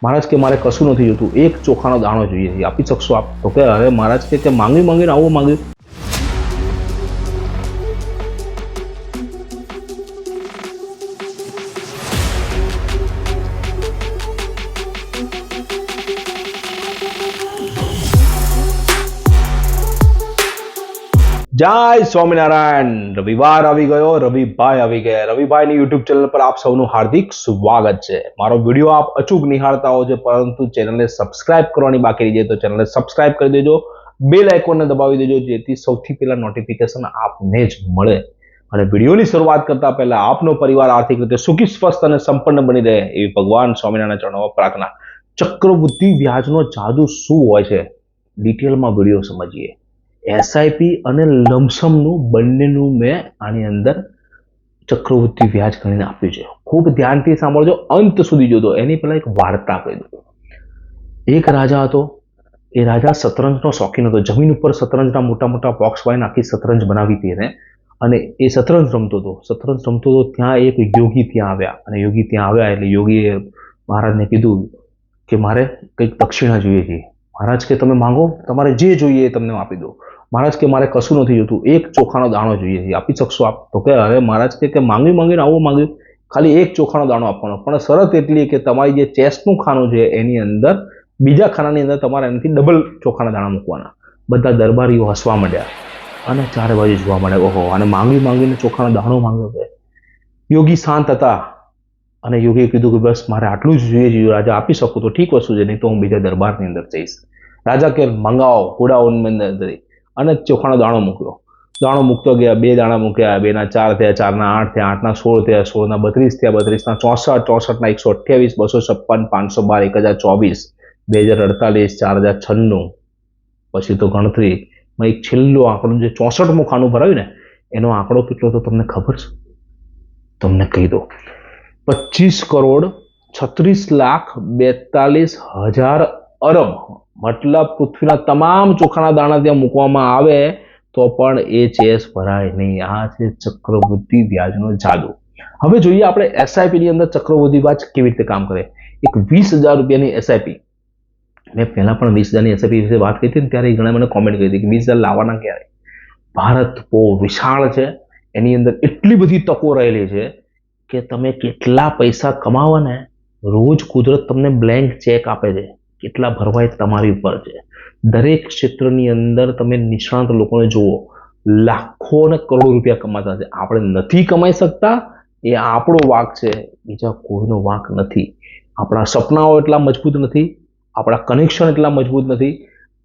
महाराज के मारे कशु नहीं जोतुं, एक चोखानो दाणो जोईए छे, आपी शकशो आप? तो के अरे महाराज के मांगी मांगीने आवुं मांग्युं। जय स्वामीनारायण। रविवार આવી ગયો, રવિભાઈ આવી ગયા। રવિભાઈની યુટ્યુબ ચેનલ પર આપ સૌનું હાર્દિક સ્વાગત છે। મારો વિડીયો આપ અચૂક નિહાળતા હો છો, પરંતુ ચેનલને સબસ્ક્રાઇબ કરવાની બાકી રહી જાય તો ચેનલને સબસ્ક્રાઇબ કરી દેજો, બેલ આઇકોનને દબાવી દેજો, જેથી સૌથી પહેલા નોટિફિકેશન આપને જ મળે। અને વિડીયોની શરૂઆત કરતા પહેલા આપનો પરિવાર આર્થિક રીતે સુખી, સ્વસ્થ અને સંપન્ન બની રહે એવી ભગવાન સ્વામિનારાયણ ચરણોમાં પ્રાર્થના। ચક્રવૃદ્ધિ વ્યાજનો જાદુ શું હોય છે, ડિટેલમાં વિડીયો સમજીએ। એસઆઈપી અને લમસમનું બંનેનું મેં આની અંદર ચક્રવૃદ્ધિ વ્યાજ ગણીને આપ્યું છે। ખૂબ ધ્યાનથી સાંભળજો, અંત સુધી જોજો। એની પહેલા એક વાર્તા કહી દઉં। એક રાજા હતો। એ રાજા શતરંજનો શોખીન હતો। જમીન ઉપર શતરંજના મોટા મોટા બોક્સ વાળીને આખી શતરંજ બનાવી હતી એને, અને એ શતરંજ રમતો હતો। ત્યાં એક યોગી ત્યાં આવ્યા, અને યોગી ત્યાં આવ્યા એટલે યોગીએ મહારાજને કીધું કે મારે કંઈક દક્ષિણા જોઈએ છે। મહારાજ કે તમે માંગો, તમારે જે જોઈએ એ તમને આપી દો। महाराज के मारे कशु नहीं जोतुं, एक चोखानो दाणो जोईए छे, आपी शकशो आप? तो के अरे महाराज के मांगी मांगीने आवुं मांग्युं, खाली एक चोखानो दाणो आपवानो, पण शरत एटली के तमारी जे चेसनुं खानुं छे एनी अंदर बीजा खानानी अंदर तमारे एनाथी डबल चोखाना दाणा मूकवाना। बधा दरबारीओ हसवा मांड्या અને ચારે બાજુ જોવા મળે, ઓહો આને માંગી માંગીને ચોખાનો દાણો માંગ્યો છે। યોગી શાંત હતા અને યોગીએ કીધું કે બસ મારે આટલું જ જોઈએ છે, રાજા આપી શકું તો ઠીક વસ્તુ છે, નહીં તો હું બીજા દરબારની અંદર જઈશ। રાજા કે મંગાવો, ગોડાઉનમાં અંદર અને ચોખાનો દાણો મૂક્યો। દાણો મૂકતો ગયા, બે દાણા મૂક્યા, 2 ના 4 થયા, 4 ના 8 થયા, 8 ના 16 થયા, 16 ના 32 થયા, 32 ના 64, 64 ના 128, 256, 512, 1024, 2048, 4096, પછી તો ગણતરીમાં એક છેલ્લો આંકડો જે 64મું ખાનું ભરાયું ને, એનો આંકડો કેટલો તો તમને ખબર છે? તમને કહી દો, 25,36,42,000 અરબ। मतलब पृथ्वीना तमाम चोखाना दाणा त्यां मूकवामां आवे तो पण ए चेस भराय नहीं। आ छे चक्रवृद्धि व्याजनो जादू। हवे जोईए आपणे एसआईपी नी अंदर चक्रवृद्धि व्याज केवी रीते काम करे। एक 20,000 रुपयानी एसआईपी, मैं पहला पण 20,000 ની एसआईपी विषे वात करी हती, त्यारे घणे मने कॉमेंट करी हती कि 20,000 लाववाना क्यारे? भारत बહુ विशाळ छे, एनी अंदर एटली बधी तको रहेली छे કે તમે કેટલા પૈસા કમાવો ને, રોજ કુદરત તમને બ્લેન્ક ચેક આપે છે, કેટલા ભરવાય તમારી ઉપર છે। દરેક ક્ષેત્રની અંદર તમે નિષ્ણાત લોકોને જુઓ, લાખો અને કરોડો રૂપિયા કમાતા છે। આપણે નથી કમાઈ શકતા, એ આપણો વાંક છે, બીજા કોઈનો વાંક નથી। આપણા સપનાઓ એટલા મજબૂત નથી, આપણા કનેક્શન એટલા મજબૂત નથી,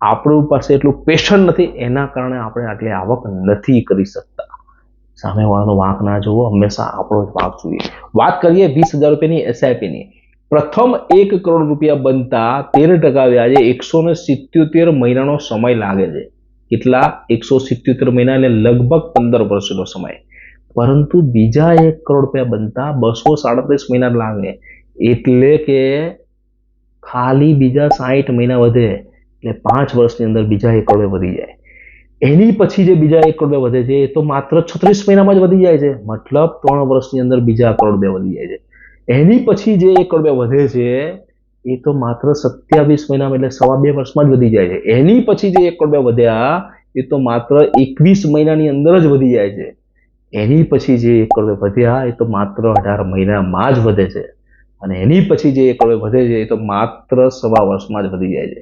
આપણી પાસે એટલું પેશન નથી, એના કારણે આપણે આટલી આવક નથી કરી શકતા। સામેવાળાનો વાંક ના જોવો, હંમેશા આપણો જ વાંક જોઈએ। વાત કરીએ 20,000 રૂપિયાની એસઆઈપીની। प्रथम 1 करोड़ रुपया बनता 13% व्याजे 177 महीनानो समय लागे छे। કેટલા? 177 महीना એટલે લગભગ 15 વર્ષનો સમય। પરંતુ બીજા 1 કરોડ રૂપિયા બનતા 237 મહિના લાગે, એટલે કે ખાલી બીજા 60 મહિના વધે, એટલે 5 વર્ષની અંદર બીજા 1 કરોડ વધી જાય। એની પછી જે બીજા 1 કરોડ વધે છે એ તો માત્ર 36 મહિનામાં જ વધી જાય છે, મતલબ 3 વર્ષની અંદર બીજા 1 કરોડ વધી જાય છે। એની પછી જે 1 કરોડ વધે છે એ તો માત્ર 27 મહિનામાં એટલે 2.5 વર્ષમાં જ વધી જાય છે। એની પછી જે 1 કરોડ વધ્યા એ તો માત્ર 21 મહિનાની અંદર જ વધી જાય છે। એની પછી જે 1 કરોડ વધ્યા એ તો માત્ર 18 મહિનામાં જ વધે છે, અને એની પછી જે 1 કરોડ વધે છે એ તો માત્ર 2.5 વર્ષમાં જ વધી જાય છે।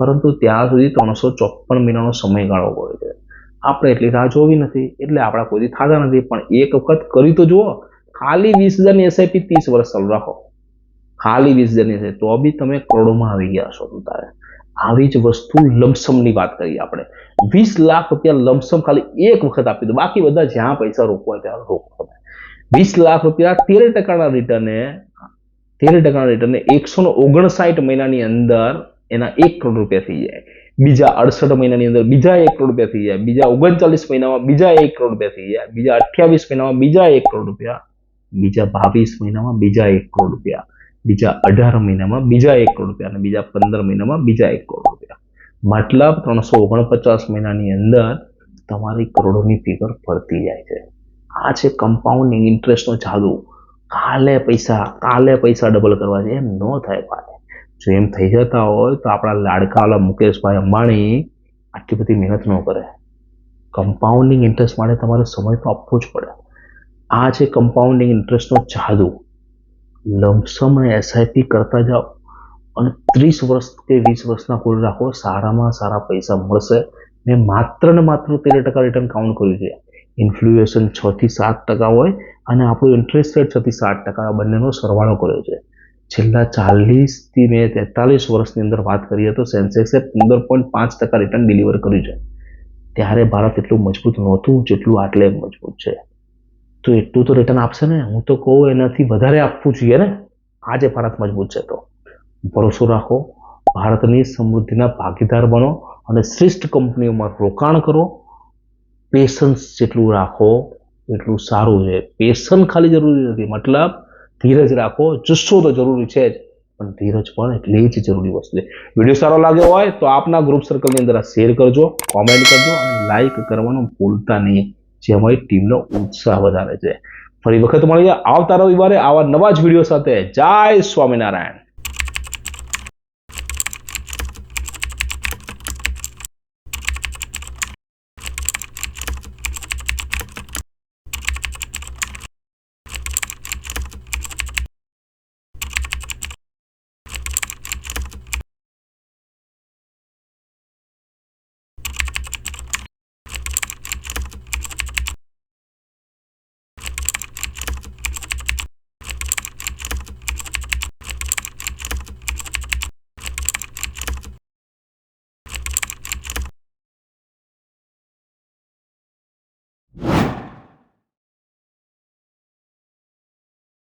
પરંતુ ત્યાં સુધી 354 મહિનાનો સમયગાળો હોય છે। આપણે એટલી રાહ જોવી નથી, એટલે આપણા કોઈથી થતા નથી, પણ એક વખત કરી તો જુઓ। खाली 20,000 ની એસઆઈપી 30 વર્ષ ચાલુ રાખો, ખાલી 20,000 ની એસઆઈપી, તો બી તમે કરોડોમાં આવી ગયા છો। તારે આવી જ વસ્તુ લમસમની વાત કરીએ આપણે। 20 લાખ રૂપિયા લમસમ ખાલી એક વખત આપી દો, બાકી બધા જ્યાં પૈસા રોકવા ત્યાં રોકો। 20 લાખ રૂપિયા 13% રિટર્ને 159 મહિનાની અંદર એના 1 કરોડ રૂપિયા થઈ જાય। બીજા 68 મહિનાની અંદર બીજા 1 કરોડ રૂપિયા થઈ જાય। બીજા 39 મહિનામાં બીજા 1 કરોડ રૂપિયા થઈ જાય। બીજા 28 મહિનામાં બીજા 1 કરોડ રૂપિયા, બીજા 22 મહિનામાં બીજા 1 કરોડ રૂપિયા, બીજા 18 મહિનામાં બીજા 1 કરોડ રૂપિયા, અને બીજા 15 મહિનામાં બીજા 1 કરોડ રૂપિયા। મતલબ 349 મહિનાની અંદર તમારી કરોડોની ફિગર ફરતી જાય છે। આ છે કમ્પાઉન્ડિંગ ઇન્ટરેસ્ટનો જાદુ। કાલે પૈસા ડબલ કરવા છે, એમ ન થાય ભાઈ। જો એમ થઈ જતા હોય તો આપણા લાડકાવાલા મુકેશભાઈ અંબાણી આટલી બધી મહેનત ન કરે. કમ્પાઉન્ડિંગ ઇન્ટરેસ્ટ માટે તમારે સમય તો આપવો જ પડે. આ છે કમ્પાઉન્ડિંગ ઇન્ટરેસ્ટનો જાદુ. લમસમ અને એસઆઈપી કરતા જાઓ અને 30 વર્ષ કે 20 વર્ષના કુલ રાખો, સારામાં સારા પૈસા મળશે. મેં માત્ર ને માત્ર 13% રિટર્ન કાઉન્ટ કર્યું છે. ઇન્ફ્લુએશન 6 થી 7% હોય અને આપણું ઇન્ટરેસ્ટ રેટ 6 થી 7%, આ બંનેનો સરવાળો કર્યો છે. છેલ્લા 40 થી મેં 43 વર્ષની અંદર વાત કરીએ તો સેન્સેક્સે 15.5% રિટર્ન ડિલિવર કર્યું છે. ત્યારે ભારત એટલું મજબૂત નહોતું જેટલું આટલે મજબૂત છે. તો એટલું તો રિટર્ન આપશે ને. હું તો કહું એનાથી વધારે આપવું જોઈએ ને. આજે ભારત મજબૂત છે તો ભરોસો રાખો, ભારતની સમૃદ્ધિના ભાગીદાર બનો અને શ્રેષ્ઠ કંપનીઓમાં રોકાણ કરો. પેશન્સ જેટલું રાખો એટલું સારું છે. પેશન્સ ખાલી જરૂરી નથી, મતલબ ધીરજ રાખો. જુસ્સો તો જરૂરી છે જ, પણ ધીરજ પણ એટલી જ જરૂરી વસ્તુ છે. વિડીયો સારો લાગ્યો હોય તો આપના ગ્રુપ સર્કલની અંદર શેર કરજો, કોમેન્ટ કરજો અને લાઈક કરવાનું ભૂલતા નહીં, જે અમારી ટીમનો ઉત્સાહ વધારે છે. ફરી વખત મળીએ આવતા રવિવારે આવા નવા જ વિડીયો સાથે. જય સ્વામિનારાયણ.